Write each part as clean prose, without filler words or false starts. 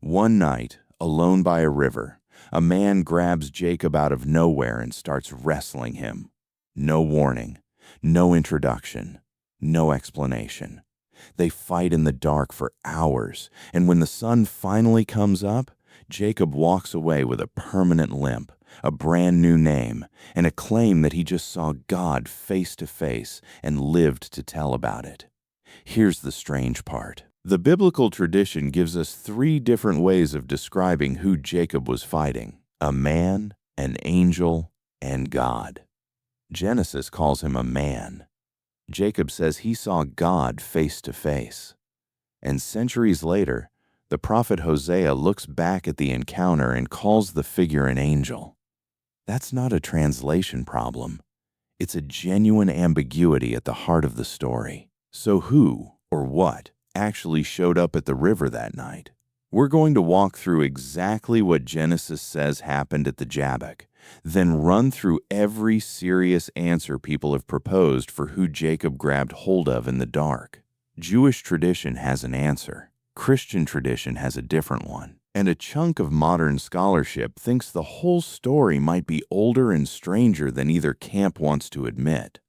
One night, alone by a river, a man grabs Jacob out of nowhere and starts wrestling him. No warning, no introduction, no explanation. They fight in the dark for hours, and when the sun finally comes up, Jacob walks away with a permanent limp, a brand new name, and a claim that he just saw God face to face and lived to tell about it. Here's the strange part. The biblical tradition gives us three different ways of describing who Jacob was fighting: a man, an angel, and God. Genesis calls him a man. Jacob says he saw God face to face. And centuries later, the prophet Hosea looks back at the encounter and calls the figure an angel. That's not a translation problem. It's a genuine ambiguity at the heart of the story. So who, or what, actually showed up at the river that night? We're going to walk through exactly what Genesis says happened at the Jabbok, then run through every serious answer people have proposed for who Jacob grabbed hold of in the dark. Jewish tradition has an answer. Christian tradition has a different one. And a chunk of modern scholarship thinks the whole story might be older and stranger than either camp wants to admit.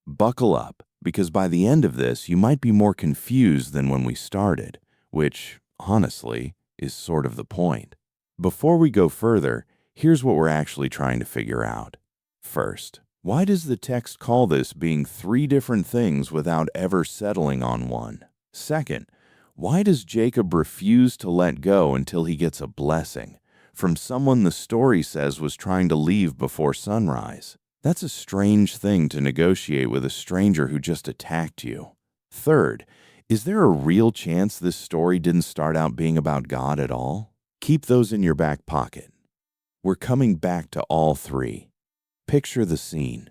Buckle up, because by the end of this, you might be more confused than when we started, which, honestly, is sort of the point. Before we go further, here's what we're actually trying to figure out. First, why does the text call this being three different things without ever settling on one? Second, why does Jacob refuse to let go until he gets a blessing from someone the story says was trying to leave before sunrise? That's a strange thing to negotiate with a stranger who just attacked you. Third, is there a real chance this story didn't start out being about God at all? Keep those in your back pocket. We're coming back to all three. Picture the scene.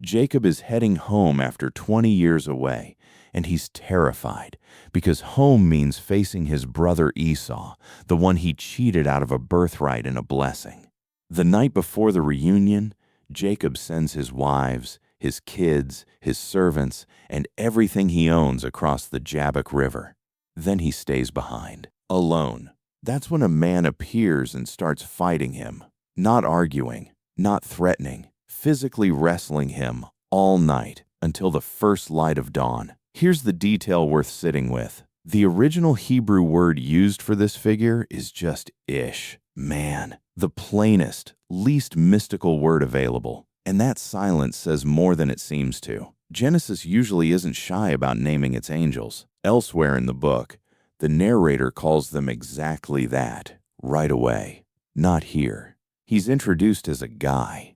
Jacob is heading home after 20 years away, and he's terrified because home means facing his brother Esau, the one he cheated out of a birthright and a blessing. The night before the reunion, Jacob sends his wives, his kids, his servants, and everything he owns across the Jabbok River. Then he stays behind, alone. That's when a man appears and starts fighting him, not arguing, not threatening, physically wrestling him all night until the first light of dawn. Here's the detail worth sitting with. The original Hebrew word used for this figure is just ish, man, the plainest, least mystical word available. And that silence says more than it seems to. Genesis usually isn't shy about naming its angels. Elsewhere in the book, the narrator calls them exactly that, right away. Not here. He's introduced as a guy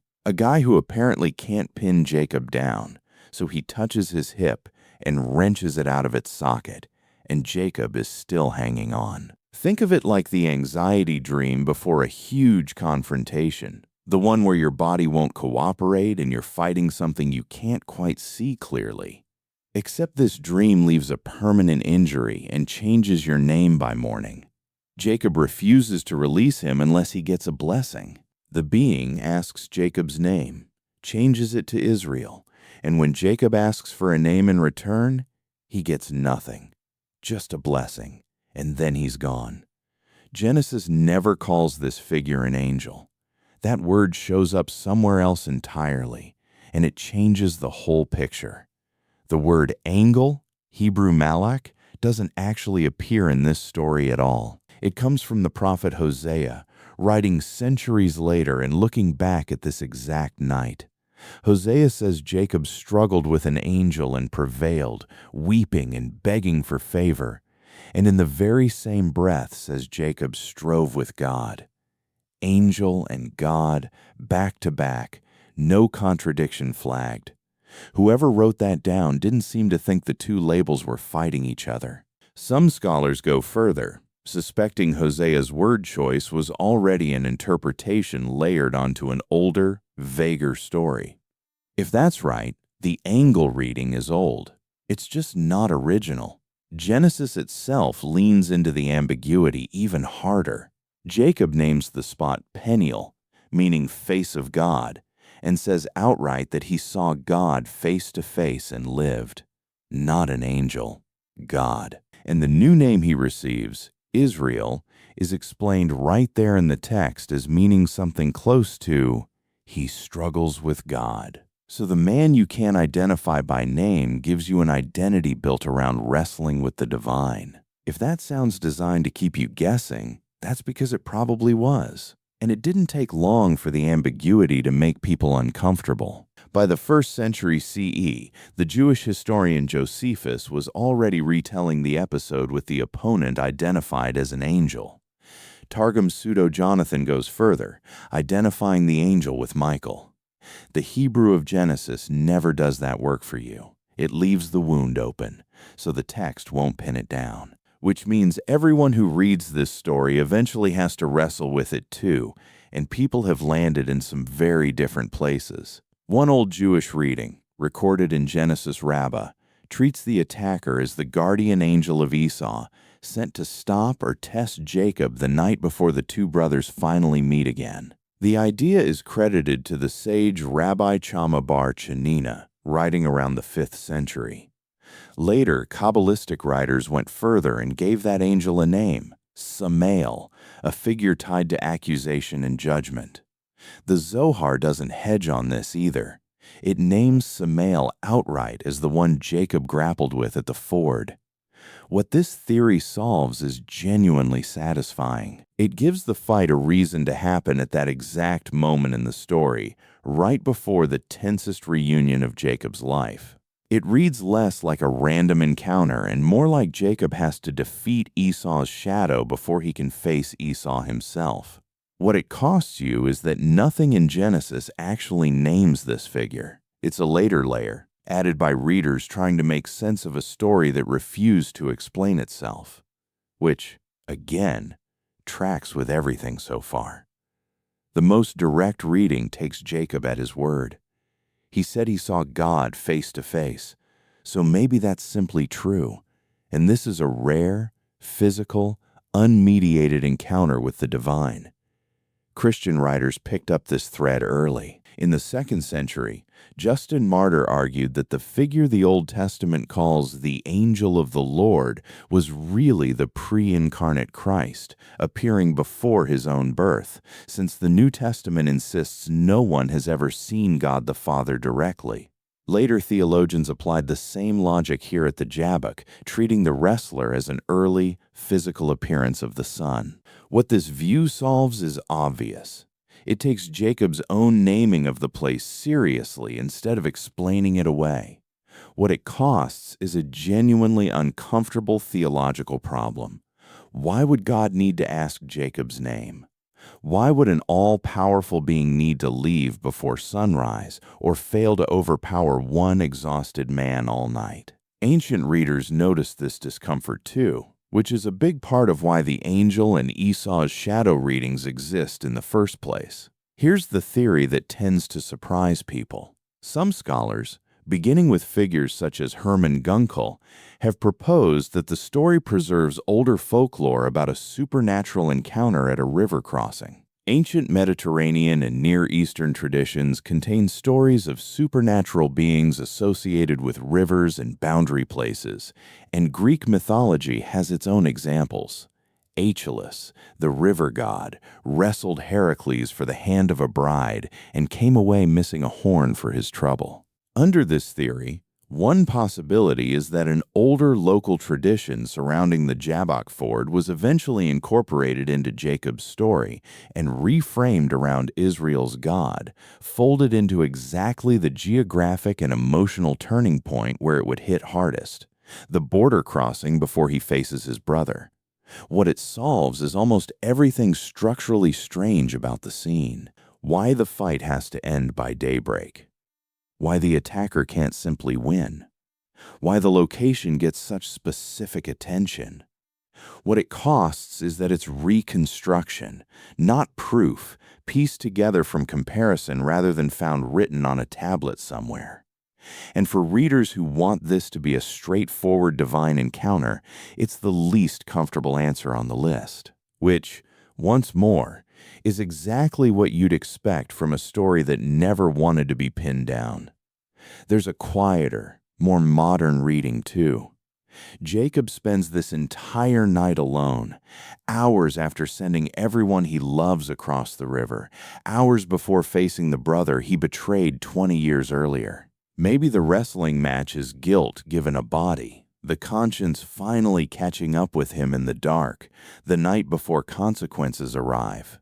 who apparently can't pin Jacob down, so he touches his hip and wrenches it out of its socket, and Jacob is still hanging on. Think of it like the anxiety dream before a huge confrontation, the one where your body won't cooperate and you're fighting something you can't quite see clearly. Except this dream leaves a permanent injury and changes your name by morning. Jacob refuses to release him unless he gets a blessing. The being asks Jacob's name, changes it to Israel, and when Jacob asks for a name in return, he gets nothing, just a blessing, and then he's gone. Genesis never calls this figure an angel. That word shows up somewhere else entirely, and it changes the whole picture. The word angel, Hebrew malach, doesn't actually appear in this story at all. It comes from the prophet Hosea, writing centuries later and looking back at this exact night. Hosea says Jacob struggled with an angel and prevailed, weeping and begging for favor, and in the very same breath says Jacob strove with God. Angel and God, back to back, no contradiction flagged. Whoever wrote that down didn't seem to think the two labels were fighting each other. Some scholars go further, suspecting Hosea's word choice was already an interpretation layered onto an older, vaguer story. If that's right, the angle reading is old. It's just not original. Genesis itself leans into the ambiguity even harder. Jacob names the spot Peniel, meaning face of God, and says outright that he saw God face to face and lived. Not an angel, God. And the new name he receives, Israel is explained right there in the text as meaning something close to, he struggles with God. So the man you can't identify by name gives you an identity built around wrestling with the divine. If that sounds designed to keep you guessing, that's because it probably was. And it didn't take long for the ambiguity to make people uncomfortable. By the 1st century CE, the Jewish historian Josephus was already retelling the episode with the opponent identified as an angel. Targums Pseudo-Jonathan goes further, identifying the angel with Michael. The Hebrew of Genesis never does that work for you. It leaves the wound open, so the text won't pin it down. Which means everyone who reads this story eventually has to wrestle with it too, and people have landed in some very different places. One old Jewish reading, recorded in Genesis Rabbah, treats the attacker as the guardian angel of Esau, sent to stop or test Jacob the night before the two brothers finally meet again. The idea is credited to the sage Rabbi Chama bar Chanina, writing around the 5th century. Later, Kabbalistic writers went further and gave that angel a name, Samael, a figure tied to accusation and judgment. The Zohar doesn't hedge on this either. It names Samael outright as the one Jacob grappled with at the ford. What this theory solves is genuinely satisfying. It gives the fight a reason to happen at that exact moment in the story, right before the tensest reunion of Jacob's life. It reads less like a random encounter and more like Jacob has to defeat Esau's shadow before he can face Esau himself. What it costs you is that nothing in Genesis actually names this figure. It's a later layer, added by readers trying to make sense of a story that refused to explain itself, which, again, tracks with everything so far. The most direct reading takes Jacob at his word. He said he saw God face to face, so maybe that's simply true, and this is a rare, physical, unmediated encounter with the divine. Christian writers picked up this thread early. In the 2nd century, Justin Martyr argued that the figure the Old Testament calls the angel of the Lord was really the pre-incarnate Christ, appearing before his own birth, since the New Testament insists no one has ever seen God the Father directly. Later theologians applied the same logic here at the Jabbok, treating the wrestler as an early, physical appearance of the Son. What this view solves is obvious. It takes Jacob's own naming of the place seriously instead of explaining it away. What it costs is a genuinely uncomfortable theological problem. Why would God need to ask Jacob's name? Why would an all-powerful being need to leave before sunrise or fail to overpower one exhausted man all night? Ancient readers noticed this discomfort too, which is a big part of why the angel and Esau's shadow readings exist in the first place. Here's the theory that tends to surprise people. Some scholars, beginning with figures such as Hermann Gunkel, have proposed that the story preserves older folklore about a supernatural encounter at a river crossing. Ancient Mediterranean and Near Eastern traditions contain stories of supernatural beings associated with rivers and boundary places, and Greek mythology has its own examples. Aeschylus, the river god, wrestled Heracles for the hand of a bride and came away missing a horn for his trouble. Under this theory, one possibility is that an older local tradition surrounding the Jabbok ford was eventually incorporated into Jacob's story and reframed around Israel's God, folded into exactly the geographic and emotional turning point where it would hit hardest, the border crossing before he faces his brother. What it solves is almost everything structurally strange about the scene. Why the fight has to end by daybreak. Why the attacker can't simply win. Why the location gets such specific attention. What it costs is that it's reconstruction, not proof, pieced together from comparison rather than found written on a tablet somewhere. And for readers who want this to be a straightforward divine encounter, it's the least comfortable answer on the list, which, once more, is exactly what you'd expect from a story that never wanted to be pinned down. There's a quieter, more modern reading too. Jacob spends this entire night alone, hours after sending everyone he loves across the river, hours before facing the brother he betrayed 20 years earlier. Maybe the wrestling match is guilt given a body, the conscience finally catching up with him in the dark, the night before consequences arrive.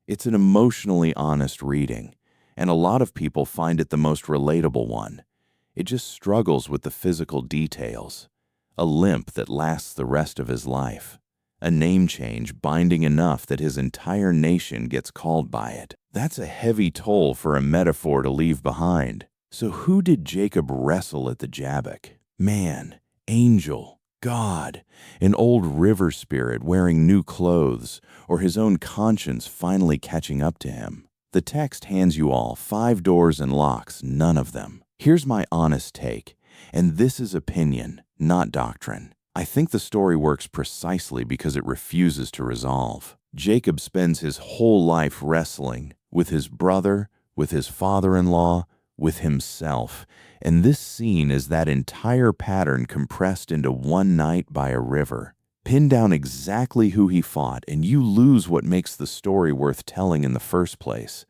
It's an emotionally honest reading, and a lot of people find it the most relatable one. It just struggles with the physical details. A limp that lasts the rest of his life. A name change binding enough that his entire nation gets called by it. That's a heavy toll for a metaphor to leave behind. So who did Jacob wrestle at the Jabbok? Man, angel, God, an old river spirit wearing new clothes, or his own conscience finally catching up to him? The text hands you all 5 doors and locks none of them. Here's my honest take, and this is opinion, not doctrine. I think the story works precisely because it refuses to resolve. Jacob spends his whole life wrestling with his brother, with his father-in-law, with himself, and this scene is that entire pattern compressed into one night by a river. Pin down exactly who he fought, and you lose what makes the story worth telling in the first place.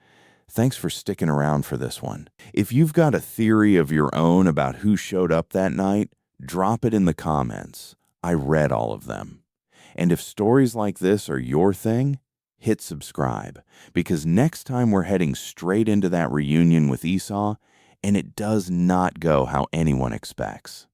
Thanks for sticking around for this one. If you've got a theory of your own about who showed up that night, drop it in the comments. I read all of them. And if stories like this are your thing, hit subscribe, because next time we're heading straight into that reunion with Esau, and it does not go how anyone expects.